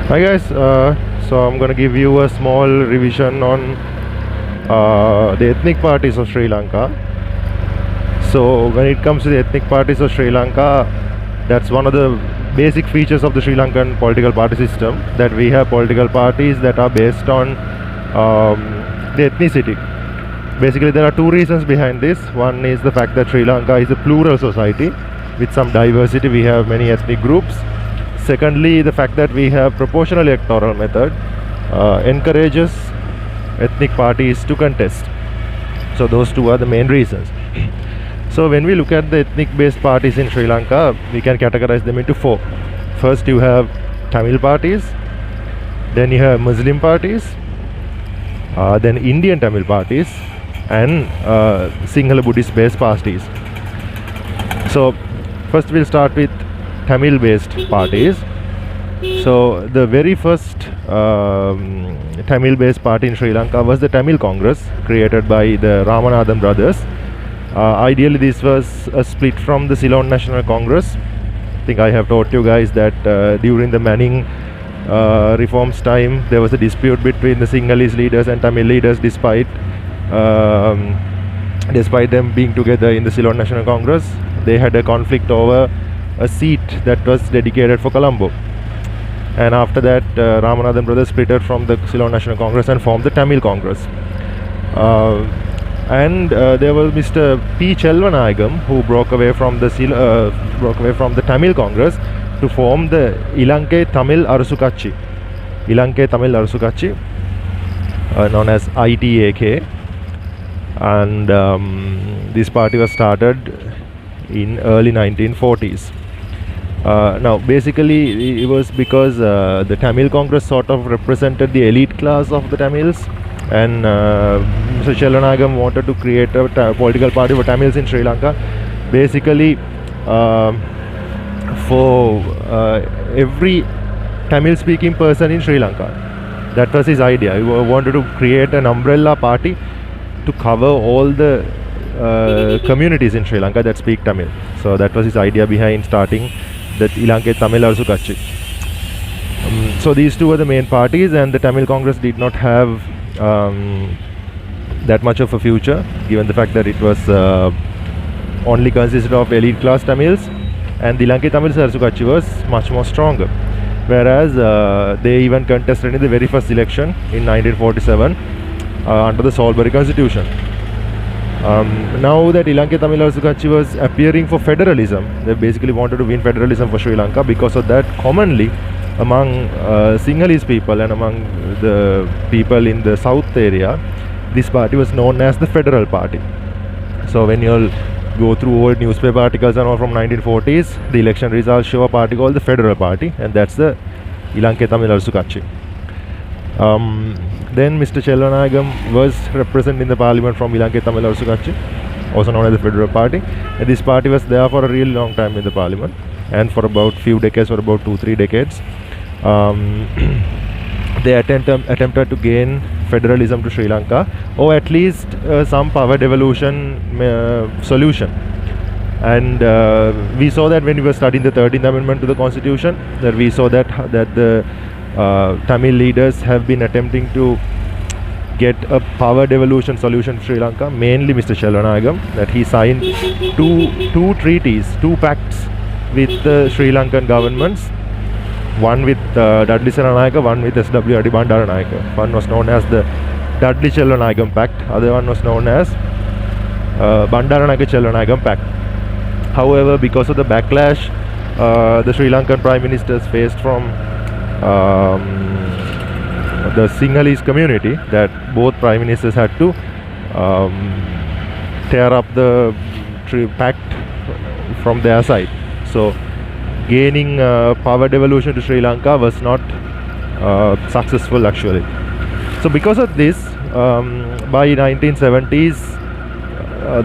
Hi guys, so I'm gonna give you a small revision on the ethnic parties of Sri Lanka. So when it comes to the ethnic parties of Sri Lanka, that's one of the basic features of the Sri Lankan political party system, that we have political parties that are based on the ethnicity. Basically, there are two reasons behind this. One is the fact that Sri Lanka is a plural society with some diversity. We have many ethnic groups. Secondly, the fact that we have proportional electoral method encourages ethnic parties to contest. So those two are the main reasons. So when we look at the ethnic based parties in Sri Lanka, we can categorize them into four. First you have Tamil parties, then you have Muslim parties, then Indian Tamil parties, and Sinhala Buddhist based parties. So first we'll start with Tamil based parties. So the very first Tamil based party in Sri Lanka was the Tamil Congress, created by the Ramanathan brothers. Ideally this was a split from the Ceylon National Congress. I think I have taught you guys that during the Manning reforms time there was a dispute between the Sinhalese leaders and Tamil leaders, despite them being together in the Ceylon National Congress. They had a conflict over a seat that was dedicated for Colombo, and after that Ramanathan brothers split from the Ceylon National Congress and formed the Tamil Congress. And there was Mr. P. Chelvanayagam, who broke away from the Tamil Congress to form the Ilankai Tamil Arusukatchi. Ilankai Tamil Arusukatchi, known as ITAK, and this party was started in early 1940s. Now basically it was because the Tamil Congress sort of represented the elite class of the Tamils, and Mr. Chelvanayagam wanted to create a political party for Tamils in Sri Lanka, basically for every Tamil speaking person in Sri Lanka. That was his idea. He wanted to create an umbrella party to cover all the communities in Sri Lanka that speak Tamil. So that was his idea behind starting the Ilankai Tamil Arusukatchi. So these two were the main parties, and the Tamil Congress did not have that much of a future, given the fact that it was only consisted of elite class Tamils, and the Ilankai Tamil Arusukatchi was much more stronger. Whereas they even contested in the very first election in 1947 under the Salisbury Constitution. Now that Ilankai Tamil Arusukatchi was appearing for federalism, they basically wanted to win federalism for Sri Lanka. Because of that, commonly among Sinhalese people and among the people in the south area, this party was known as the Federal Party. So when you'll go through old newspaper articles and all from 1940s, the election results show a party called the Federal Party, and that's the Ilankai Tamil Arusukatchi. Then Mr. Chelvanayagam was represented in the parliament from Ilankai Tamil Arusukatchi, also known as the Federal Party. And this party was there for a really long time in the parliament, and for about few decades, for about 2-3 decades. They attempted to gain federalism to Sri Lanka, or at least some power devolution solution. And we saw that when we were studying the 13th Amendment to the Constitution, that we saw that the Tamil leaders have been attempting to get a power devolution solution to Sri Lanka, mainly Mr. Chelvanayagam, that he signed two treaties, two pacts with the Sri Lankan governments, one with Dudley Seranayake, one with S.W. Adi Bandaranayake. One was known as the Dudley Chelvanayagam Pact, other one was known as Bandaranayake Chelvanayagam Pact. However, because of the backlash the Sri Lankan Prime Ministers faced from the Sinhalese community, that both Prime Ministers had to tear up the pact from their side. So gaining power devolution to Sri Lanka was not successful actually. So because of this, by 1970s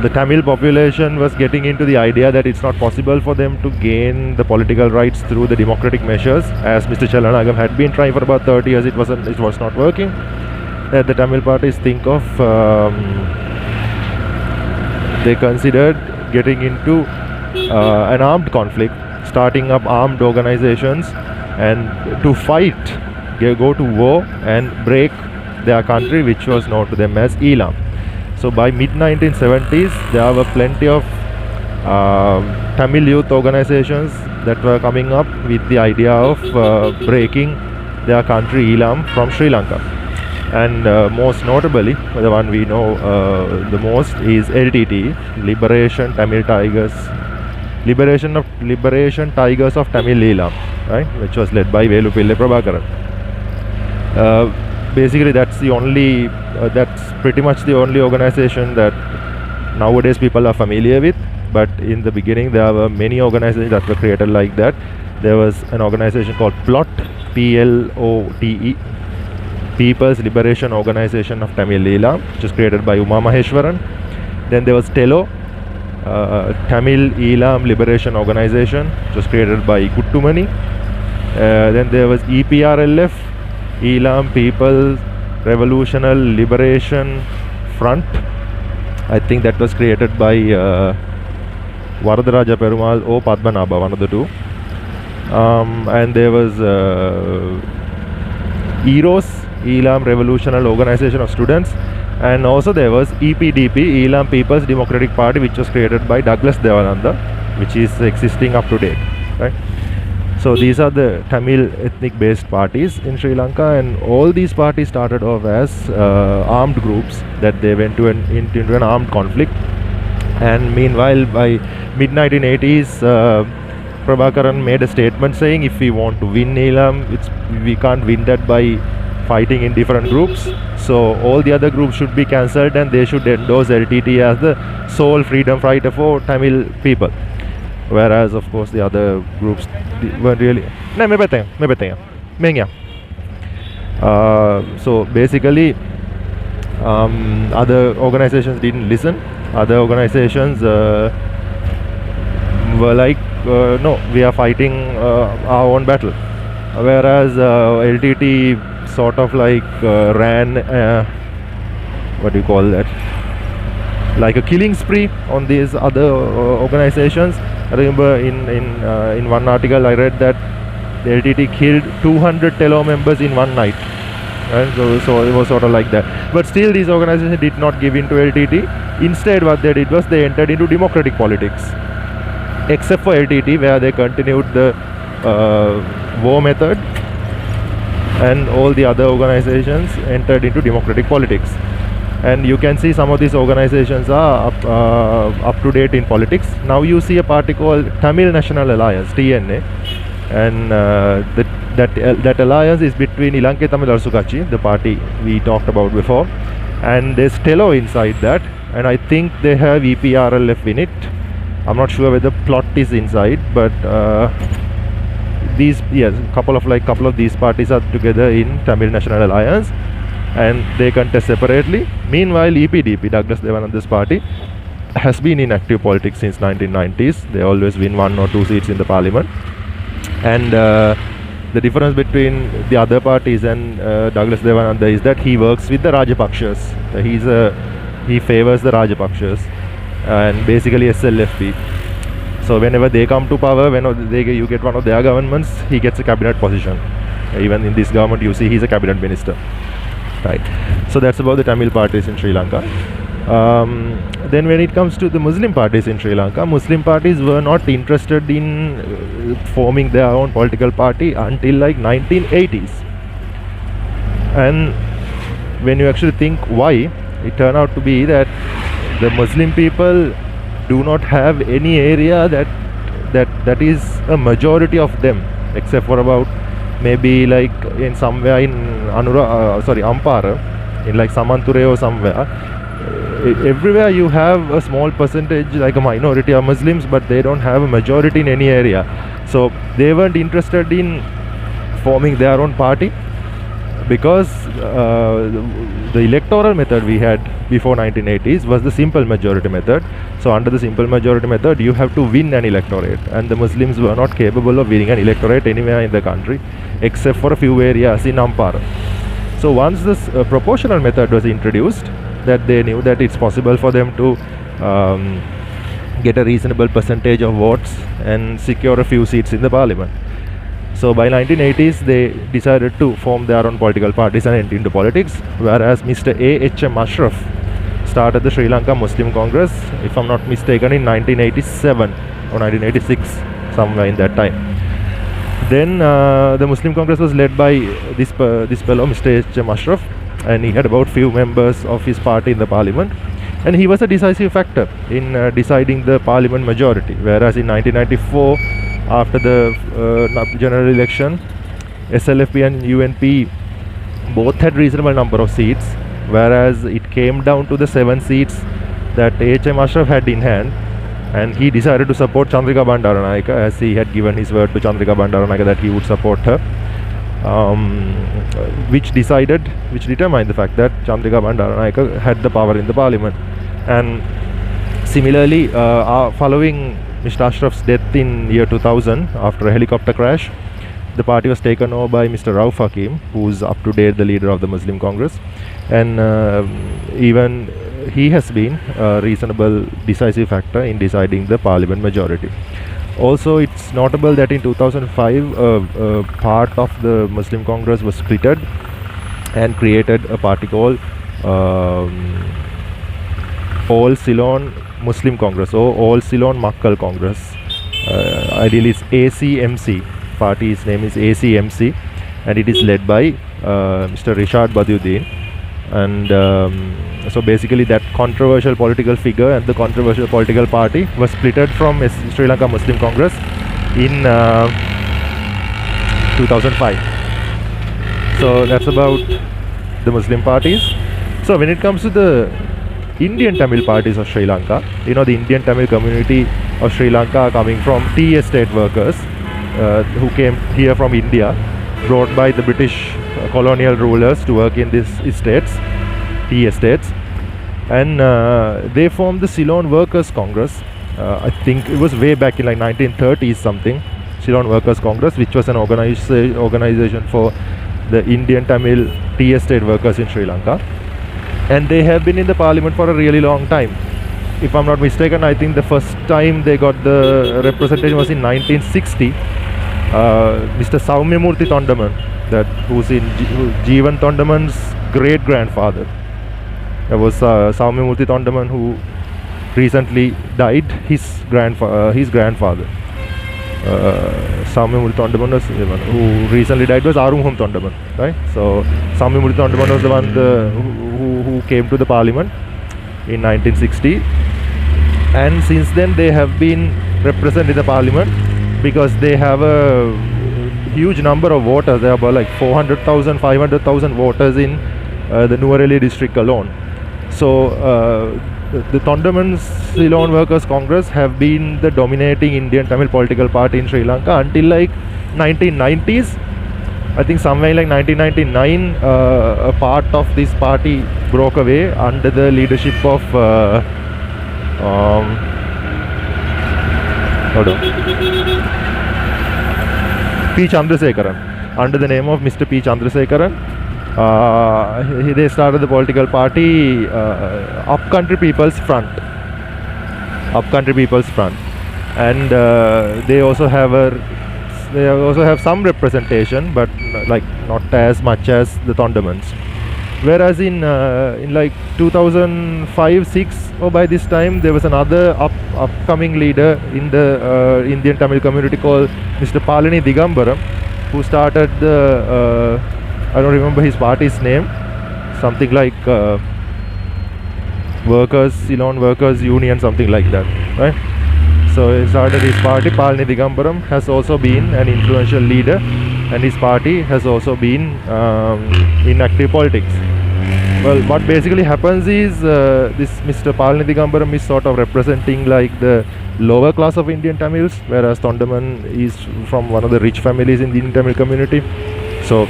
the Tamil population was getting into the idea that it's not possible for them to gain the political rights through the democratic measures, as Mr. Chelvanayagam had been trying for about 30 years. It was not working. The Tamil parties think of they considered getting into an armed conflict, starting up armed organizations and to fight go to war and break their country, which was known to them as Elam. So by mid 1970s, there were plenty of Tamil youth organizations that were coming up with the idea of breaking their country Elam from Sri Lanka. And most notably, the one we know the most is LTT, Liberation Tamil Tigers, Liberation Tigers of Tamil Elam, right, which was led by Velupille Prabhakaran. Basically, that's pretty much the only organization that nowadays people are familiar with. But in the beginning, there were many organizations that were created like that. There was an organization called PLOTE, PLOTE, People's Liberation Organization of Tamil Elam, which was created by Uma Maheshwaran. Then there was TELO, Tamil Elam Liberation Organization, which was created by Kuttumani. Then there was EPRLF, Elam People's Revolutionary Liberation Front. I think that was created by Varadaraja Perumal or Padmanabha, one of the two. And there was EROS, Elam Revolutionary Organization of Students, and also there was EPDP, Elam People's Democratic Party, which was created by Douglas Devananda, which is existing up to date, right? So these are the Tamil ethnic based parties in Sri Lanka, and all these parties started off as armed groups that they went into an armed conflict. And meanwhile, by mid 1980s, Prabhakaran made a statement saying if we want to win Elam, we can't win that by fighting in different groups. So all the other groups should be cancelled and they should endorse LTT as the sole freedom fighter for Tamil people. Whereas of course the other groups weren't really. So basically, other organizations didn't listen. Other organizations were like, no, we are fighting our own battle. Whereas LTT sort of like ran, what do you call that? Like a killing spree on these other organizations. I remember in one article I read that the LTT killed 200 TELO members in one night. Right? So it was sort of like that. But still these organizations did not give in to LTT. Instead what they did was they entered into democratic politics. Except for LTT, where they continued the war method, and all the other organizations entered into democratic politics. And you can see some of these organizations are up to date in politics. Now you see a party called Tamil National Alliance, TNA, and that alliance is between Ilankai Tamil Arasu Katchi, the party we talked about before, and there's TELO inside that, and I think they have EPRLF in it. I'm not sure whether PLOT is inside, but couple of these parties are together in Tamil National Alliance, and they contest separately. Meanwhile, EPDP, Douglas Devananda's party, has been in active politics since 1990s. They always win 1 or 2 seats in the parliament. And the difference between the other parties and Douglas Devananda is that he works with the Rajapakshas. He favors the Rajapakshas and basically SLFP. So whenever they come to power, you get one of their governments, he gets a cabinet position. Even in this government, you see he's a cabinet minister. Right. So that's about the Tamil parties in Sri Lanka. Then when it comes to the Muslim parties in Sri Lanka, Muslim parties were not interested in forming their own political party until like 1980s. And when you actually think why, it turned out to be that the Muslim people do not have any area that is a majority of them, except for about maybe like in somewhere in Ampara, in like Samanture or somewhere. Everywhere you have a small percentage, like a minority of Muslims, but they don't have a majority in any area. So they weren't interested in forming their own party, because the electoral method we had before 1980s was the simple majority method. So under the simple majority method, you have to win an electorate, and the Muslims were not capable of winning an electorate anywhere in the country except for a few areas in Ampara. So once this proportional method was introduced, that they knew that it's possible for them to get a reasonable percentage of votes and secure a few seats in the parliament. So by 1980s, they decided to form their own political parties and enter into politics, whereas Mr. A.H.M. Ashraf started the Sri Lanka Muslim Congress, if I'm not mistaken, in 1987 or 1986, somewhere in that time. Then the Muslim Congress was led by this fellow, Mr. H.M. Ashraf, and he had about few members of his party in the parliament. And he was a decisive factor in deciding the parliament majority, whereas in 1994, after the general election, SLFP and UNP both had reasonable number of seats, whereas it came down to the 7 seats that H.M. Ashraf had in hand, and he decided to support Chandrika Bandaranaike, as he had given his word to Chandrika Bandaranaike that he would support her, which determined the fact that Chandrika Bandaranaike had the power in the parliament. And similarly, following Mr. Ashraf's death in year 2000 after a helicopter crash, the party was taken over by Mr. Rauf Hakim, who is up to date the leader of the Muslim Congress, and even he has been a reasonable decisive factor in deciding the parliament majority. Also, it's notable that in 2005, part of the Muslim Congress was splitted and created a party called All Ceylon Muslim Congress or All Ceylon Makkal Congress. Ideally, it's ACMC. Party's name is ACMC, and it is led by Mr. Rishad Badiuddin. And so basically, that controversial political figure and the controversial political party was splitted from Sri Lanka Muslim Congress in 2005. So that's about the Muslim parties. So when it comes to the Indian Tamil parties of Sri Lanka, the Indian Tamil community of Sri Lanka are coming from tea estate workers who came here from India, brought by the British colonial rulers to work in these estates, tea estates, and they formed the Ceylon Workers Congress. I think it was way back in like 1930s something, Ceylon Workers Congress, which was an organization for the Indian Tamil tea estate workers in Sri Lanka, and they have been in the parliament for a really long time. If I'm not mistaken, I think the first time they got the representation was in 1960. Mr. Saumyamurthy Tondaman, who's Jeevan Tondaman's great grandfather. There was Saumyamurthy Tondaman who recently died. His grandfather, Saumyamurthy Tondaman, who recently died, was Arumugam Tondaman, right? So Saumyamurthy Tondaman was the one who came to the parliament in 1960, and since then they have been represented in the parliament because they have a huge number of voters. There are about like 400,000, 500,000 voters in the Nuwara district alone. So the Tondaman Ceylon Workers Congress have been the dominating Indian Tamil political party in Sri Lanka until like 1990s. I think somewhere like 1999, a part of this party broke away under the leadership of P. Chandrasekaran. Under the name of Mr. P. Chandrasekaran, they started the political party Upcountry People's Front. Upcountry People's Front, and they also have some representation, but like not as much as the Tondamans. Whereas in like 2005-6, or by this time, there was another upcoming leader in the Indian Tamil community called Mr. Palani Digambaram, who started the I don't remember his party's name, something like Ceylon Workers Union, something like that, right? So he started his party. Palani Digambaram has also been an influential leader, and his party has also been in active politics. Well, what basically happens is this Mr. Palani Digambaram is sort of representing like the lower class of Indian Tamils, whereas Tondaman is from one of the rich families in the Indian Tamil community. So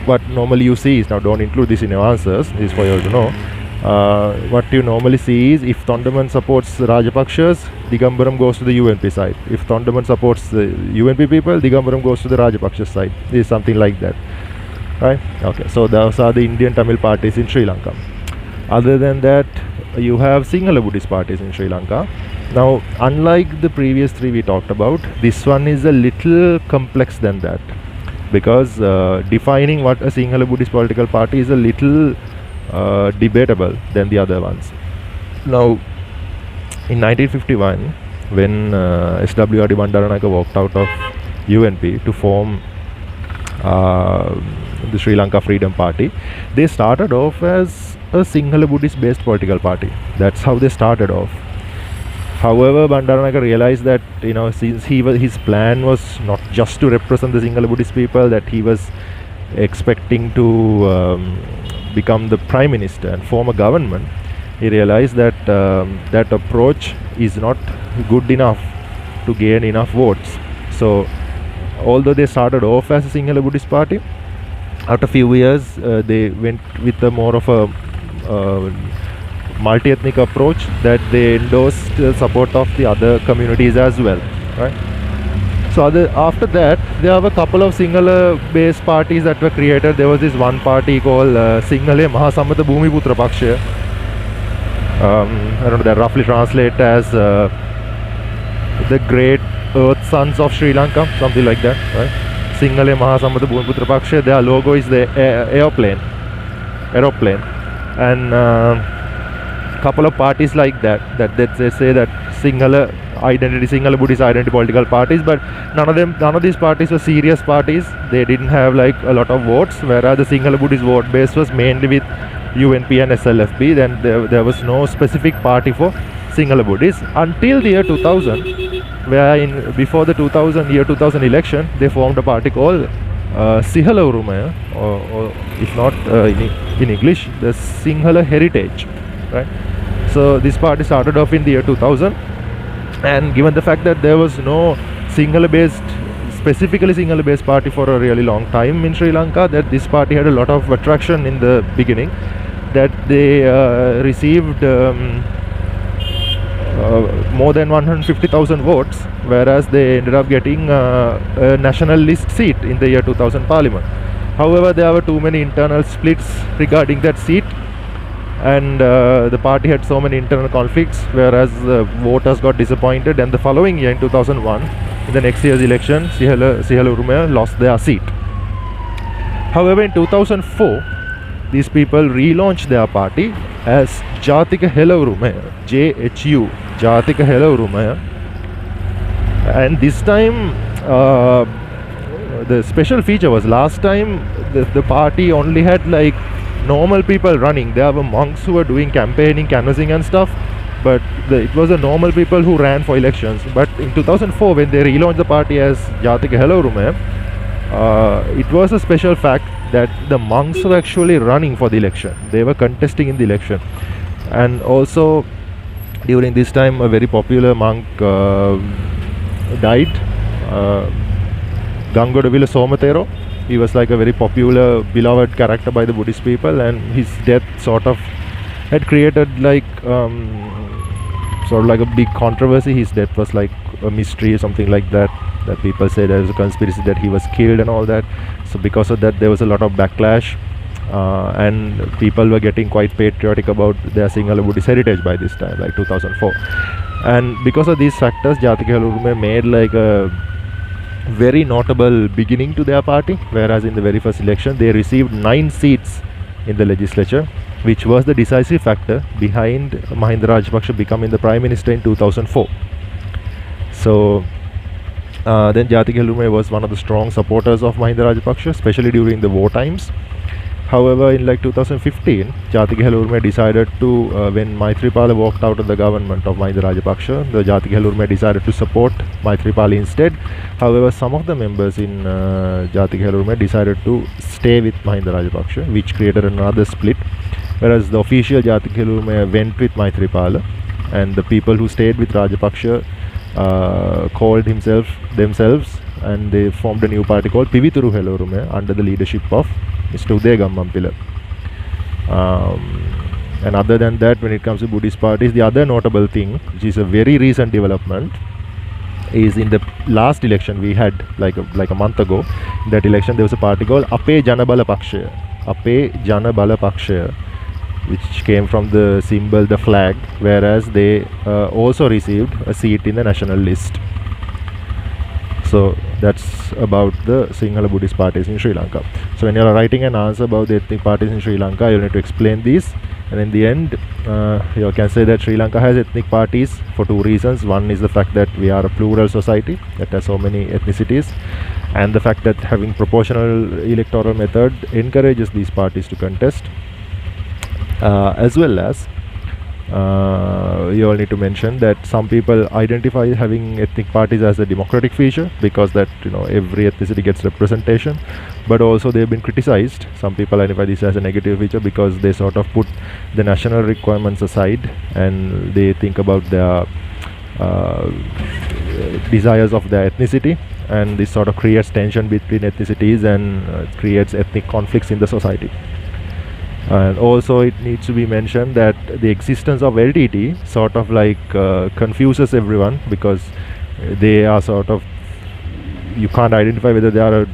what normally you see is, now don't include this in your answers, this is for you to know, what you normally see is if Tondaman supports the Rajapakshas, Digambaram goes to the UNP side. If Tondaman supports the UNP people, Digambaram goes to the Rajapaksa side. It is something like that, right? Okay, so those are the Indian Tamil parties in Sri Lanka. Other than that, you have Sinhala Buddhist parties in Sri Lanka. Now, unlike the previous three we talked about, this one is a little complex than that, because defining what a Sinhala Buddhist political party is a little debatable than the other ones. Now, in 1951, when SWRD Bandaranayake walked out of UNP to form the Sri Lanka Freedom Party, they started off as a Sinhala Buddhist based political party. That's how they started off. However, Bandaranayake realized that, since his plan was not just to represent the Sinhala Buddhist people, that he was expecting to become the prime minister and form a government, he realized that that approach is not good enough to gain enough votes. So, although they started off as a Sinhala Buddhist party, after a few years they went with a more of a multi-ethnic approach, that they endorsed the support of the other communities as well, right? So after that, there were a couple of Sinhala-based parties that were created. There was this one party called Sinhala Mahasammata Bhumiputra Pakshaya. I don't know, that roughly translate as the Great Earth Sons of Sri Lanka, something like that, right? Sinhala Mahasammata Bhumiputra Pakshaya. Their logo is the aeroplane, and couple of parties like that they say that Sinhala Buddhist identity political parties, but none of these parties were serious parties. They didn't have like a lot of votes, whereas the Sinhala Buddhist vote base was mainly with UNP and SLFP. Then there was no specific party for Sinhala Buddhists until the year 2000, where before the 2000 election, they formed a party called Sihala Urumaya, or if not in English, the Sinhala Heritage, right? So this party started off in the year 2000, and given the fact that there was no specifically Sinhala based party for a really long time in Sri Lanka, that this party had a lot of attraction in the beginning, that they received more than 150,000 votes, whereas they ended up getting a national list seat in the year 2000 parliament. However, there were too many internal splits regarding that seat, and the party had so many internal conflicts, whereas voters got disappointed, and the following year in 2001, in the next year's election, Sihala Urumaya lost their seat. However, in 2004, these people relaunched their party as Jatika Hela Urumaya, JHU, Jatika Hela Urumaya, and this time the special feature was, last time the party only had like normal people running. There were monks who were doing campaigning, canvassing and stuff, but it was the normal people who ran for elections. But in 2004, when they relaunched the party as Jatika Hela Urumaya, it was a special fact that the monks were actually running for the election. They were contesting in the election. And also during this time, a very popular monk died, Gangodawila Somatero. He was like a very popular, beloved character by the Buddhist people, and his death sort of had created like a big controversy. His death was like a mystery or something like that people say there was a conspiracy that he was killed and all that. So because of that, there was a lot of backlash, and people were getting quite patriotic about their Sinhala Buddhist heritage by this time, like 2004. And because of these factors, Jatika Hela Urumaya made like a very notable beginning to their party, whereas in the very first election they received 9 seats in the legislature, which was the decisive factor behind Mahinda Rajapaksa becoming the Prime Minister in 2004. So then Jatika Hela Urumaya was one of the strong supporters of Mahinda Rajapaksa, especially during the war times. However, in like 2015, Jatika Hela Urumaya decided to, when Maithripala walked out of the government of Mahinda Rajapaksa, the Jatika Hela Urumaya decided to support Maithripala instead. However, some of the members in Jatika Hela Urumaya decided to stay with Mahinda Rajapaksa, which created another split. Whereas the official Jatika Hela Urumaya went with Maithripala, and the people who stayed with Rajapaksa called themselves, and they formed a new party called Pivituru Hela Urumaya under the leadership of Mr. Udaya Gammampila. And other than that, when it comes to Buddhist parties, the other notable thing, which is a very recent development, is in the last election we had like a month ago. In that election, there was a party called Ape Janabala Pakshaya. Ape Janabala Pakshaya. which came from the symbol, the flag, whereas they also received a seat in the national list. So that's about the Sinhala Buddhist parties in Sri Lanka. So when you are writing an answer about the ethnic parties in Sri Lanka, you need to explain these. And in the end, you can say that Sri Lanka has ethnic parties for two reasons. One is the fact that we are a plural society that has so many ethnicities, and the fact that having proportional electoral method encourages these parties to contest, as well as you all need to mention that some people identify having ethnic parties as a democratic feature, because that every ethnicity gets representation, but also they've been criticized. Some people identify this as a negative feature because they sort of put the national requirements aside and they think about their desires of their ethnicity, and this sort of creates tension between ethnicities and creates ethnic conflicts in the society. And also it needs to be mentioned that the existence of LTT sort of like confuses everyone, because they are sort of, you can't identify whether they are a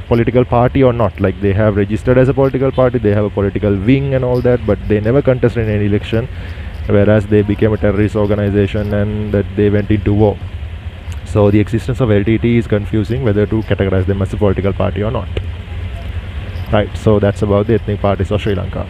political party or not. Like, they have registered as a political party, they have a political wing and all that, but they never contested in any election, whereas they became a terrorist organization and that they went into war. So the existence of LTT is confusing whether to categorize them as a political party or not. Right, so that's about the ethnic parties of Sri Lanka.